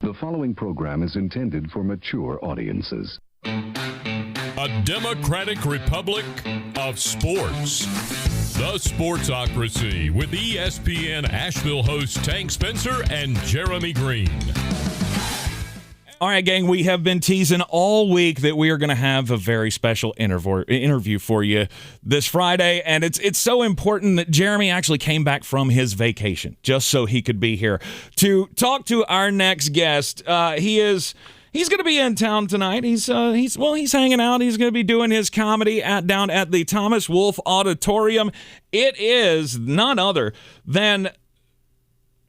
The following program is intended for mature audiences. A democratic republic of sports. The Sportsocracy with ESPN Asheville hosts Tank Spencer and Jeremy Greene. All right, gang, we have been teasing all week that we are going to have a very special interview for you this Friday, and it's so important that Jeremy actually came back from his vacation just so he could be here to talk to our next guest. He's going to be in town tonight. He's hanging out. He's going to be doing his comedy down at the Thomas Wolfe Auditorium. It is none other than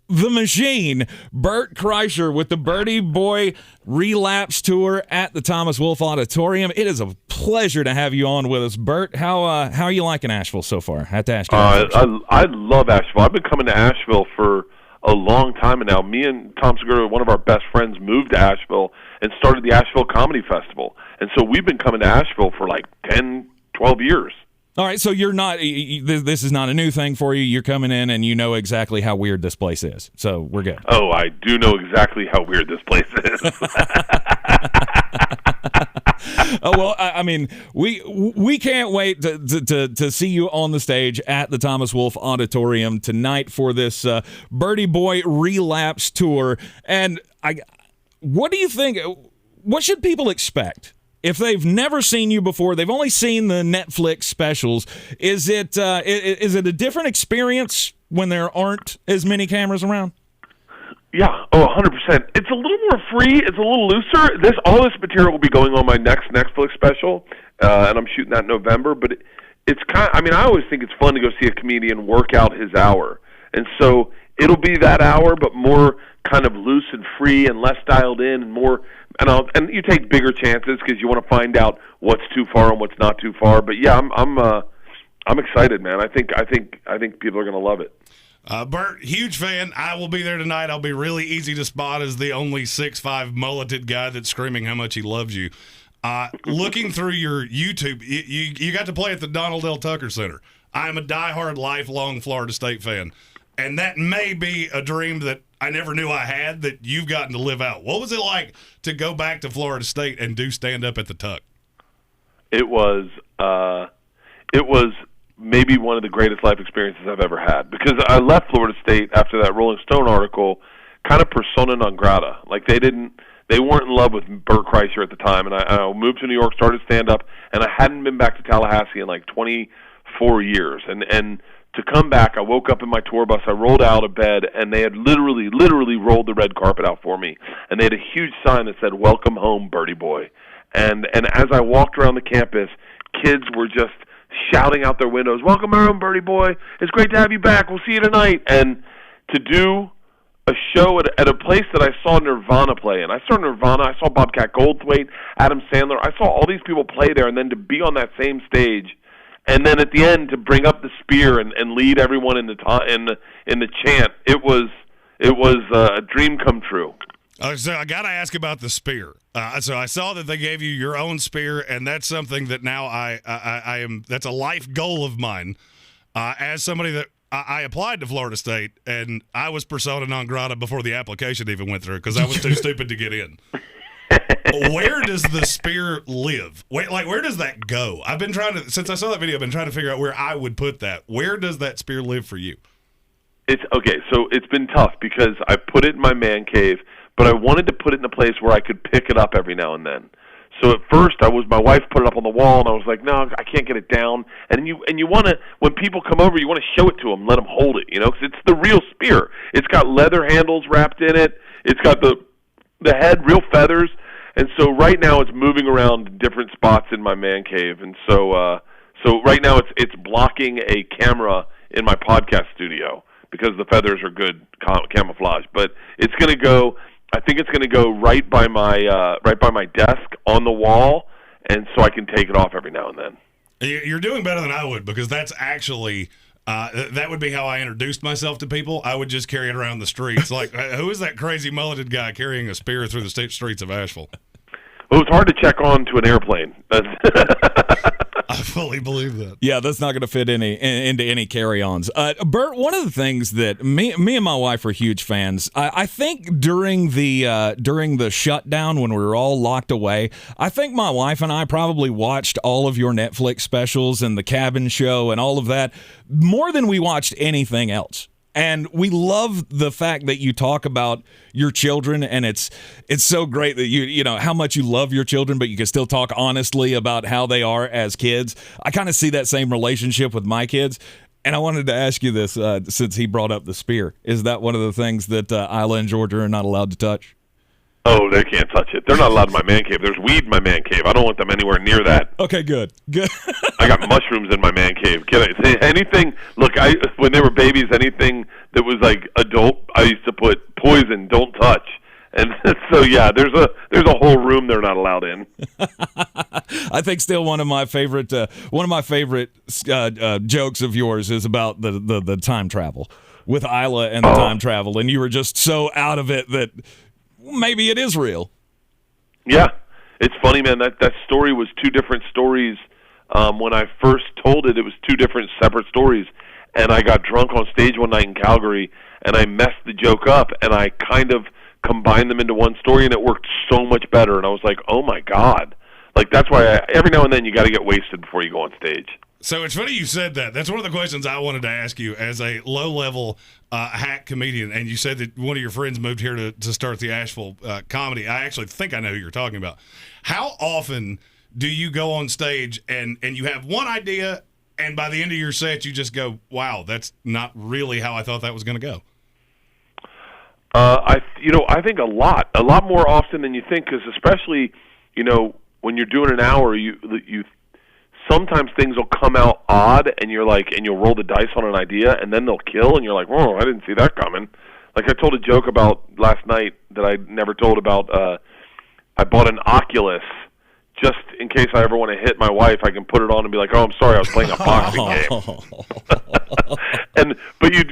the machine, Bert Kreischer, with the Berty Boy Relapse Tour at the Thomas Wolfe Auditorium. It is a pleasure to have you on with us, Bert. How are you liking Asheville so far? I have to ask you. I love Asheville. I've been coming to Asheville for a long time now. Me and Tom Segura, one of our best friends, moved to Asheville and started the Asheville Comedy Festival. And so we've been coming to Asheville for like 10, 12 years. All right, so you're not. This is not a new thing for you. You're coming in, and you know exactly how weird this place is. So we're good. Oh, I do know exactly how weird this place is. Oh well, I mean, we can't wait to see you on the stage at the Thomas Wolfe Auditorium tonight for this Berty Boy Relapse Tour. And what do you think? What should people expect? If they've never seen you before, they've only seen the Netflix specials, is it a different experience when there aren't as many cameras around? Yeah, 100%. It's a little more free. It's a little looser. All this material will be going on my next Netflix special, and I'm shooting that in November. But it's kind. I mean, I always think it's fun to go see a comedian work out his hour, and so it'll be that hour, but more kind of loose and free and less dialed in and more. And you take bigger chances because you want to find out what's too far and what's not too far. But yeah, I'm excited, man. I think people are going to love it. Bert, huge fan. I will be there tonight. I'll be really easy to spot as the only 6'5" mulleted guy that's screaming how much he loves you. Looking through your YouTube, you got to play at the Donald L. Tucker Center. I'm a diehard, lifelong Florida State fan, and that may be a dream that I never knew I had that you've gotten to live out. What was it like to go back to Florida State and do stand-up at the Tuck? It was maybe one of the greatest life experiences I've ever had, because I left Florida State after that Rolling Stone article kind of persona non grata. Like they weren't in love with Bert Kreischer at the time, and I moved to New York, started stand-up, and I hadn't been back to Tallahassee in like 24 years. And to come back, I woke up in my tour bus, I rolled out of bed, and they had literally rolled the red carpet out for me. And they had a huge sign that said, "Welcome home, Berty Boy." And as I walked around the campus, kids were just shouting out their windows, "Welcome home, Berty Boy. It's great to have you back. We'll see you tonight." And to do a show at a place that I saw Nirvana play in. I saw Nirvana, I saw Bobcat Goldthwait, Adam Sandler. I saw all these people play there, and then to be on that same stage, and then at the end to bring up the spear and lead everyone in the chant, it was a dream come true. So I got to ask about the spear. So I saw that they gave you your own spear, and that's something that now I am. That's a life goal of mine. As somebody that I applied to Florida State, and I was persona non grata before the application even went through because I was too stupid to get in. Where does the spear live? Where does that go? I've been since I saw that video, I've been trying to figure out where I would put that. Where does that spear live for you? It's okay. So it's been tough because I put it in my man cave, but I wanted to put it in a place where I could pick it up every now and then. So at first, my wife put it up on the wall, and I was like, no, I can't get it down. And you want to, when people come over, you want to show it to them, let them hold it, because it's the real spear. It's got leather handles wrapped in it. It's got the head, real feathers. And so right now it's moving around different spots in my man cave. And so right now it's blocking a camera in my podcast studio because the feathers are good camouflage. But it's going to go. I think it's going to go right by my desk on the wall, and so I can take it off every now and then. You're doing better than I would, because that's actually that would be how I introduced myself to people. I would just carry it around the streets. Like, who is that crazy mulleted guy carrying a spear through the streets of Asheville? Well, it's hard to check on to an airplane. I fully believe that. Yeah, that's not going to fit into any carry-ons. Bert, one of the things that me and my wife are huge fans. I think during the shutdown when we were all locked away, I think my wife and I probably watched all of your Netflix specials and the Cabin Show and all of that more than we watched anything else. And we love the fact that you talk about your children, and it's so great that you know how much you love your children, but you can still talk honestly about how they are as kids. I kind of see that same relationship with my kids. And I wanted to ask you this, since he brought up the spear. Is that one of the things that Isla and Georgia are not allowed to touch? Oh, they can't touch it. They're not allowed in my man cave. There's weed in my man cave. I don't want them anywhere near that. Okay, good. I got mushrooms in my man cave. Can I say anything? Look, when they were babies, anything that was like adult, I used to put poison, don't touch. And so yeah, there's a whole room they're not allowed in. I think still one of my favorite jokes of yours is about the time travel with Isla and the time travel, and you were just so out of it that maybe it is real. Yeah, it's funny, man. That story was two different stories. When I first told it, it was two different separate stories, and I got drunk on stage one night in Calgary, and I messed the joke up, and I kind of combined them into one story, and it worked so much better. And I was like, oh my God. Like, that's why every now and then you got to get wasted before you go on stage. So it's funny you said that. That's one of the questions I wanted to ask you as a low-level hack comedian. And you said that one of your friends moved here to start the Asheville comedy. I actually think I know who you're talking about. How often do you go on stage and you have one idea, and by the end of your set you just go, wow, that's not really how I thought that was going to go? I think a lot more often than you think, because especially, when you're doing an hour, you sometimes things will come out odd, and you'll roll the dice on an idea, and then they'll kill, and you're like, whoa, I didn't see that coming. Like I told a joke about last night that I never told about. I bought an Oculus just in case I ever want to hit my wife. I can put it on and be like, oh, I'm sorry, I was playing a boxing game. But you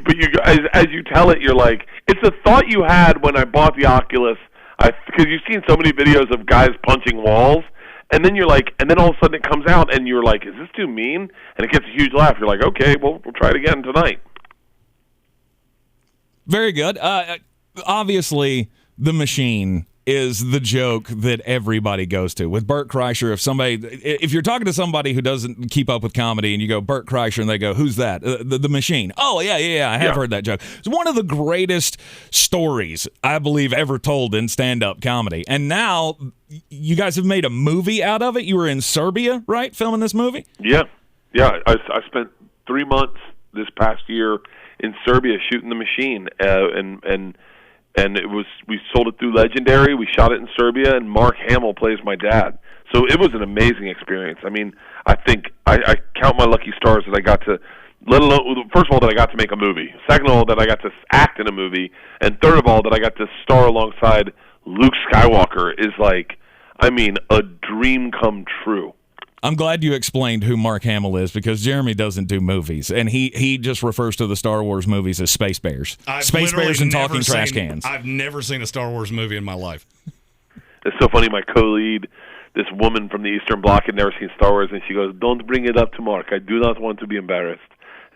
as you tell it, you're like, it's a thought you had when I bought the Oculus, because you've seen so many videos of guys punching walls. And then you're like, and then all of a sudden it comes out, and you're like, is this too mean? And it gets a huge laugh. You're like, okay, well, we'll try it again tonight. Very good. Obviously, the machine is the joke that everybody goes to. With Bert Kreischer, if you're talking to somebody who doesn't keep up with comedy and you go, Bert Kreischer, and they go, who's that? The machine. Oh, yeah, I have heard that joke. It's one of the greatest stories, I believe, ever told in stand-up comedy. And now you guys have made a movie out of it. You were in Serbia, right, filming this movie? Yeah. I spent 3 months this past year in Serbia shooting the machine, and we sold it through Legendary. We shot it in Serbia, and Mark Hamill plays my dad. So it was an amazing experience. I mean, I think I count my lucky stars that I got to, let alone, first of all, that I got to make a movie. Second of all, that I got to act in a movie. And third of all, that I got to star alongside Luke Skywalker is a dream come true. I'm glad you explained who Mark Hamill is, because Jeremy doesn't do movies, and he just refers to the Star Wars movies as Space Bears. Space Bears and talking trash cans. I've never seen a Star Wars movie in my life. It's so funny. My co-lead, this woman from the Eastern Bloc, had never seen Star Wars, and she goes, don't bring it up to Mark. I do not want to be embarrassed.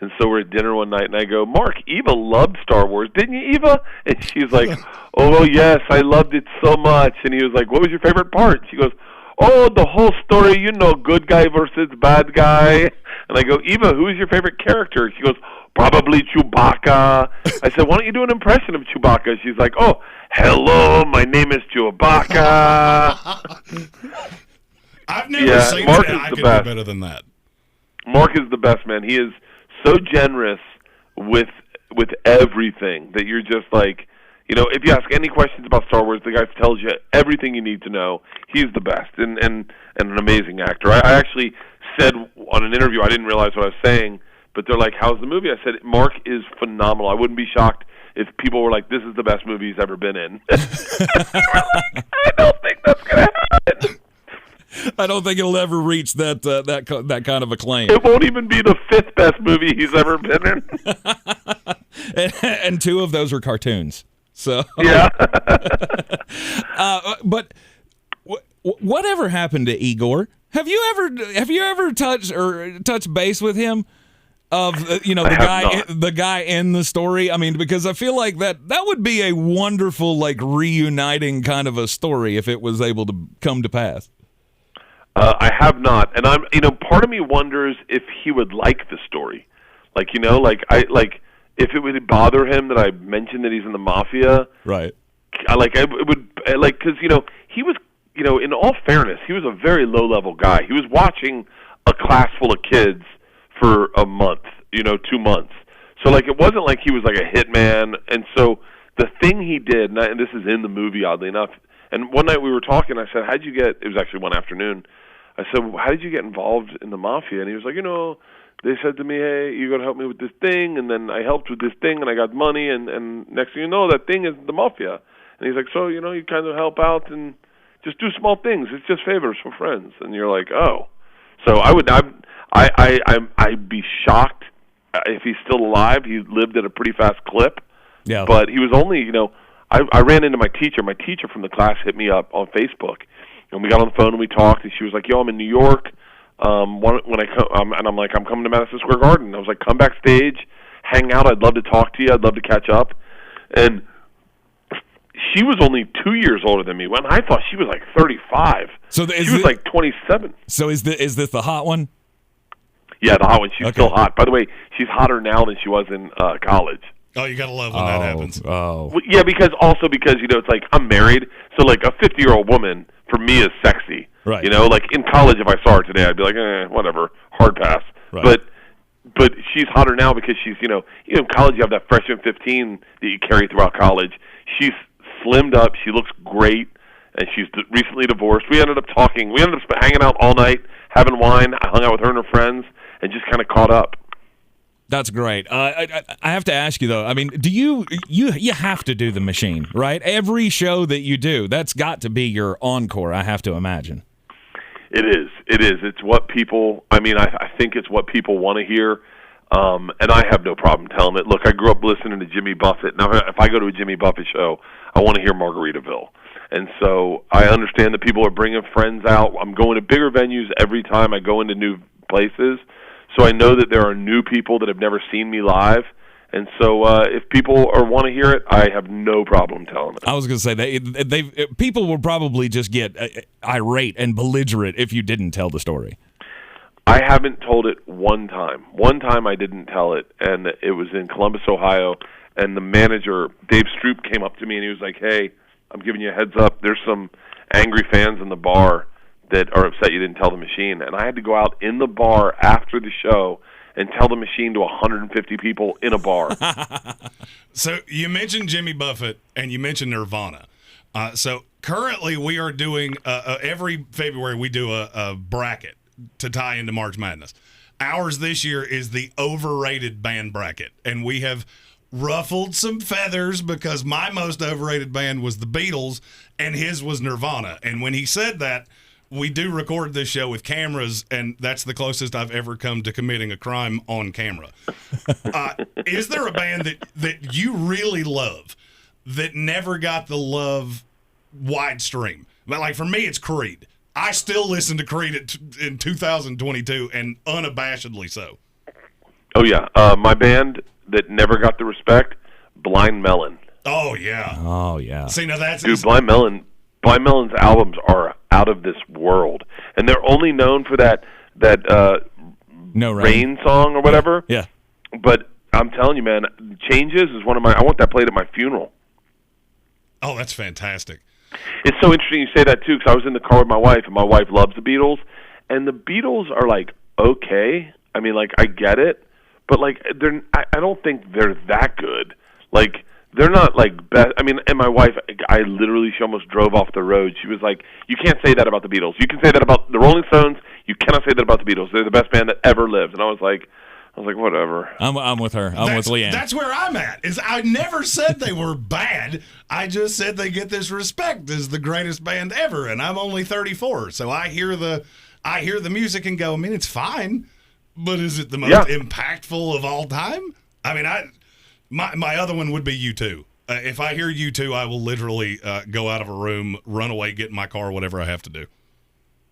And so we're at dinner one night, and I go, Mark, Eva loved Star Wars. Didn't you, Eva? And she's like, oh, yes, I loved it so much. And he was like, what was your favorite part? She goes, oh, the whole story, good guy versus bad guy. And I go, Eva, who is your favorite character? She goes, probably Chewbacca. I said, why don't you do an impression of Chewbacca? She's like, oh, hello, my name is Chewbacca. I've never seen Mark that. Is I the could best. do better than that. Mark is the best, man. He is so generous with everything that you're just like, if you ask any questions about Star Wars, the guy tells you everything you need to know. He's the best and an amazing actor. I actually said on an interview, I didn't realize what I was saying, but they're like, how's the movie? I said, Mark is phenomenal. I wouldn't be shocked if people were like, this is the best movie he's ever been in. I don't think that's going to happen. I don't think it'll ever reach that kind of acclaim. It won't even be the 5th best movie he's ever been in. and 2 of those are cartoons. So yeah. But whatever happened to Igor? Have you ever touched base with him? Of the guy in the story. I mean, because I feel like that would be a wonderful reuniting kind of a story if it was able to come to pass. I have not, and I'm part of me wonders if he would like the story, if it would bother him that I mentioned that he's in the mafia, right? It would because he was in all fairness he was a very low level guy. He was watching a class full of kids for a month, 2 months. So it wasn't like he was like a hitman. And so the thing he did, and this is in the movie oddly enough. And one night we were talking. I said, "How'd you get?" It was actually one afternoon. I said, well, "How did you get involved in the mafia?" And he was like, they said to me, "Hey, you got to help me with this thing." And then I helped with this thing, and I got money. And next thing you know, that thing is the mafia. And he's like, "So you kind of help out and just do small things. It's just favors for friends." And you're like, "Oh." So I'd be shocked if he's still alive. He lived at a pretty fast clip. Yeah. But he was only, I ran into my teacher. My teacher from the class hit me up on Facebook, and we got on the phone and we talked. And she was like, "Yo, I'm in New York. When I come," and I'm like, "I'm coming to Madison Square Garden." I was like, "Come backstage, hang out. I'd love to talk to you. I'd love to catch up." And she was only 2 years older than me. When I thought she was like 35. So she was like 27. So is this the hot one? Yeah, the hot one. She's still hot. By the way, she's hotter now than she was in college. Oh, you gotta love when that happens. Oh, well, yeah, because it's like I'm married, so like a 50-year-old woman for me is sexy. Right. In college, if I saw her today, I'd be like, whatever, hard pass. Right. But she's hotter now because she's in college you have that freshman 15 that you carry throughout college. She's slimmed up. She looks great, and she's recently divorced. We ended up talking. We ended up hanging out all night, having wine. I hung out with her and her friends, and just kind of caught up. That's great. I have to ask you though. I mean, do you have to do the machine, right? Every show that you do, that's got to be your encore. I have to imagine. It is. It's what people. I mean, I think it's what people want to hear. And I have no problem telling it. Look, I grew up listening to Jimmy Buffett. Now, if I go to a Jimmy Buffett show, I want to hear Margaritaville. And so I understand that people are bringing friends out. I'm going to bigger venues every time I go into new places. So I know that there are new people that have never seen me live. And so if people want to hear it, I have no problem telling it. I was going to say, people will probably just get irate and belligerent if you didn't tell the story. I haven't told it one time. One time I didn't tell it, and it was in Columbus, Ohio, and the manager, Dave Stroop, came up to me, and he was like, "Hey, I'm giving you a heads up. There's some angry fans in the bar that are upset you didn't tell the machine." And I had to go out in the bar after the show and tell the machine to 150 people in a bar. So you mentioned Jimmy Buffett, and you mentioned Nirvana. So currently we are doing, every February we do a bracket to tie into March Madness. Ours this year is the overrated band bracket, and we have ruffled some feathers because my most overrated band was the Beatles and his was Nirvana. And when he said that, we do record this show with cameras, and that's the closest I've ever come to committing a crime on camera. Is there a band that you really love that never got the love widestream? But like for me, it's Creed. I still listen to Creed in 2022, and unabashedly so. Oh, yeah. My band that never got the respect, Blind Melon. Oh, yeah. Oh, yeah. See, now that's... Dude, Blind Melon's albums are out of this world. And they're only known for that No Rain song or whatever. Yeah. But I'm telling you, man, Changes is one of I want that played at my funeral. Oh, that's fantastic. It's so interesting you say that, too, because I was in the car with my wife, and my wife loves the Beatles. And the Beatles are, like, okay. I mean, like, I get it. But, like, I don't think they're that good. Like, they're not, like, best. I mean, and my wife, she almost drove off the road. She was like, "You can't say that about the Beatles. You can say that about the Rolling Stones. You cannot say that about the Beatles. They're the best band that ever lived." And I was like, whatever. I'm with her. I'm with Leanne. That's where I'm at. I never said they were bad. I just said they get this respect as the greatest band ever, and I'm only 34. So I hear the music and go, I mean, it's fine, but is it the most impactful of all time? I mean, my other one would be U2. If I hear U2, I will literally go out of a room, run away, get in my car, whatever I have to do.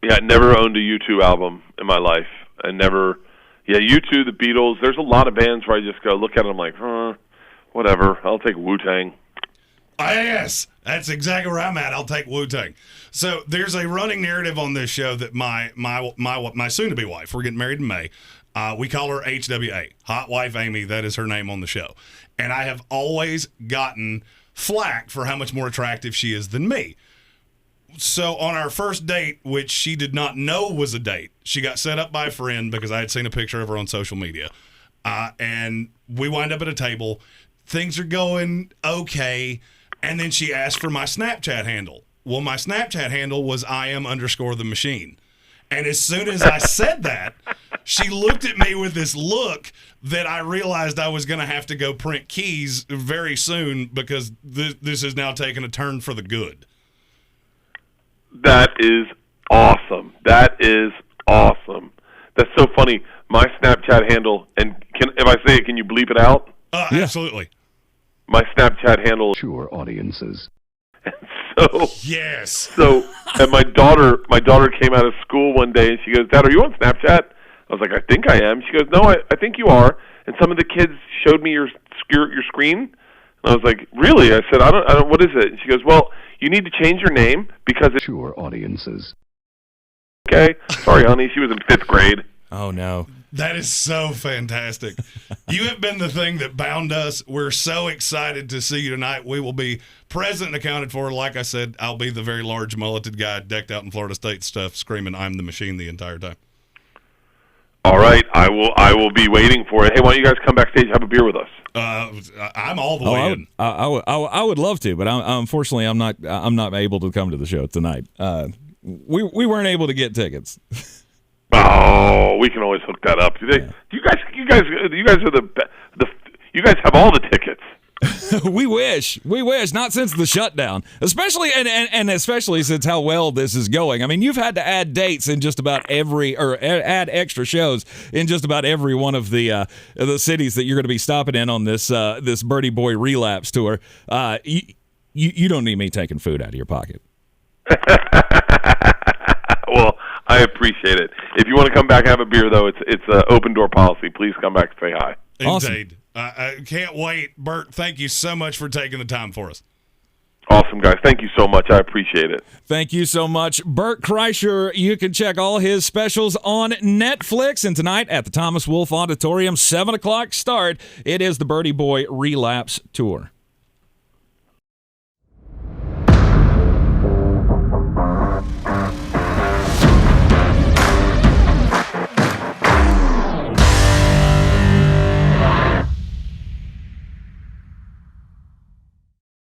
Yeah, I never owned a U2 album in my life. I never. Yeah, U2, the Beatles. There's a lot of bands where I just go look at them like, whatever. I'll take Wu-Tang. Yes, that's exactly where I'm at. I'll take Wu-Tang. So there's a running narrative on this show that my soon-to-be wife, we're getting married in May, we call her HWA, Hot Wife Amy. That is her name on the show. And I have always gotten flack for how much more attractive she is than me. So on our first date, which she did not know was a date, she got set up by a friend because I had seen a picture of her on social media. And we wind up at a table. Things are going okay. And then she asked for my Snapchat handle. Well, my Snapchat handle was @the machine. And as soon as I said that, she looked at me with this look that I realized I was going to have to go print keys very soon because this is now taking a turn for the good. That is awesome. That is awesome. That's so funny. My Snapchat handle, and if I say it, can you bleep it out? Yeah. Absolutely. My Snapchat handle is Mature audiences. Yes. So, and my daughter came out of school one day and she goes, "Dad, are you on Snapchat?" I was like, "I think I am." She goes, "No, I think you are." And some of the kids showed me your screen. And I was like, "Really?" I said, "I don't. What is it?" And she goes, "Well, you need to change your name because it's Mature audiences. okay." Sorry, honey. She was in 5th grade. Oh, no. That is so fantastic. You have been the thing that bound us. We're so excited to see you tonight. We will be present and accounted for. Like I said, I'll be the very large mulleted guy decked out in Florida State stuff, screaming, "I'm the machine" the entire time. All right, I will be waiting for it. Hey, why don't you guys come backstage and have a beer with us? I'm all the way in. I would love to, but unfortunately, I'm not able to come to the show tonight. We weren't able to get tickets. Oh, we can always hook that up. You guys are you guys have all the tickets. We wish. Not since the shutdown, especially and especially since how well this is going. I mean, you've had to add dates in just about add extra shows in just about every one of the cities that you're going to be stopping in on this Berty Boy Relapse Tour. You don't need me taking food out of your pocket. Well, I appreciate it. If you want to come back and have a beer, though, it's an open door policy. Please come back and say hi. Awesome. Indeed. I can't wait. Bert, thank you so much for taking the time for us. Awesome, guys. Thank you so much. I appreciate it. Thank you so much. Bert Kreischer, you can check all his specials on Netflix. And tonight at the Thomas Wolfe Auditorium, 7 o'clock start, it is the Berty Boy Relapse Tour.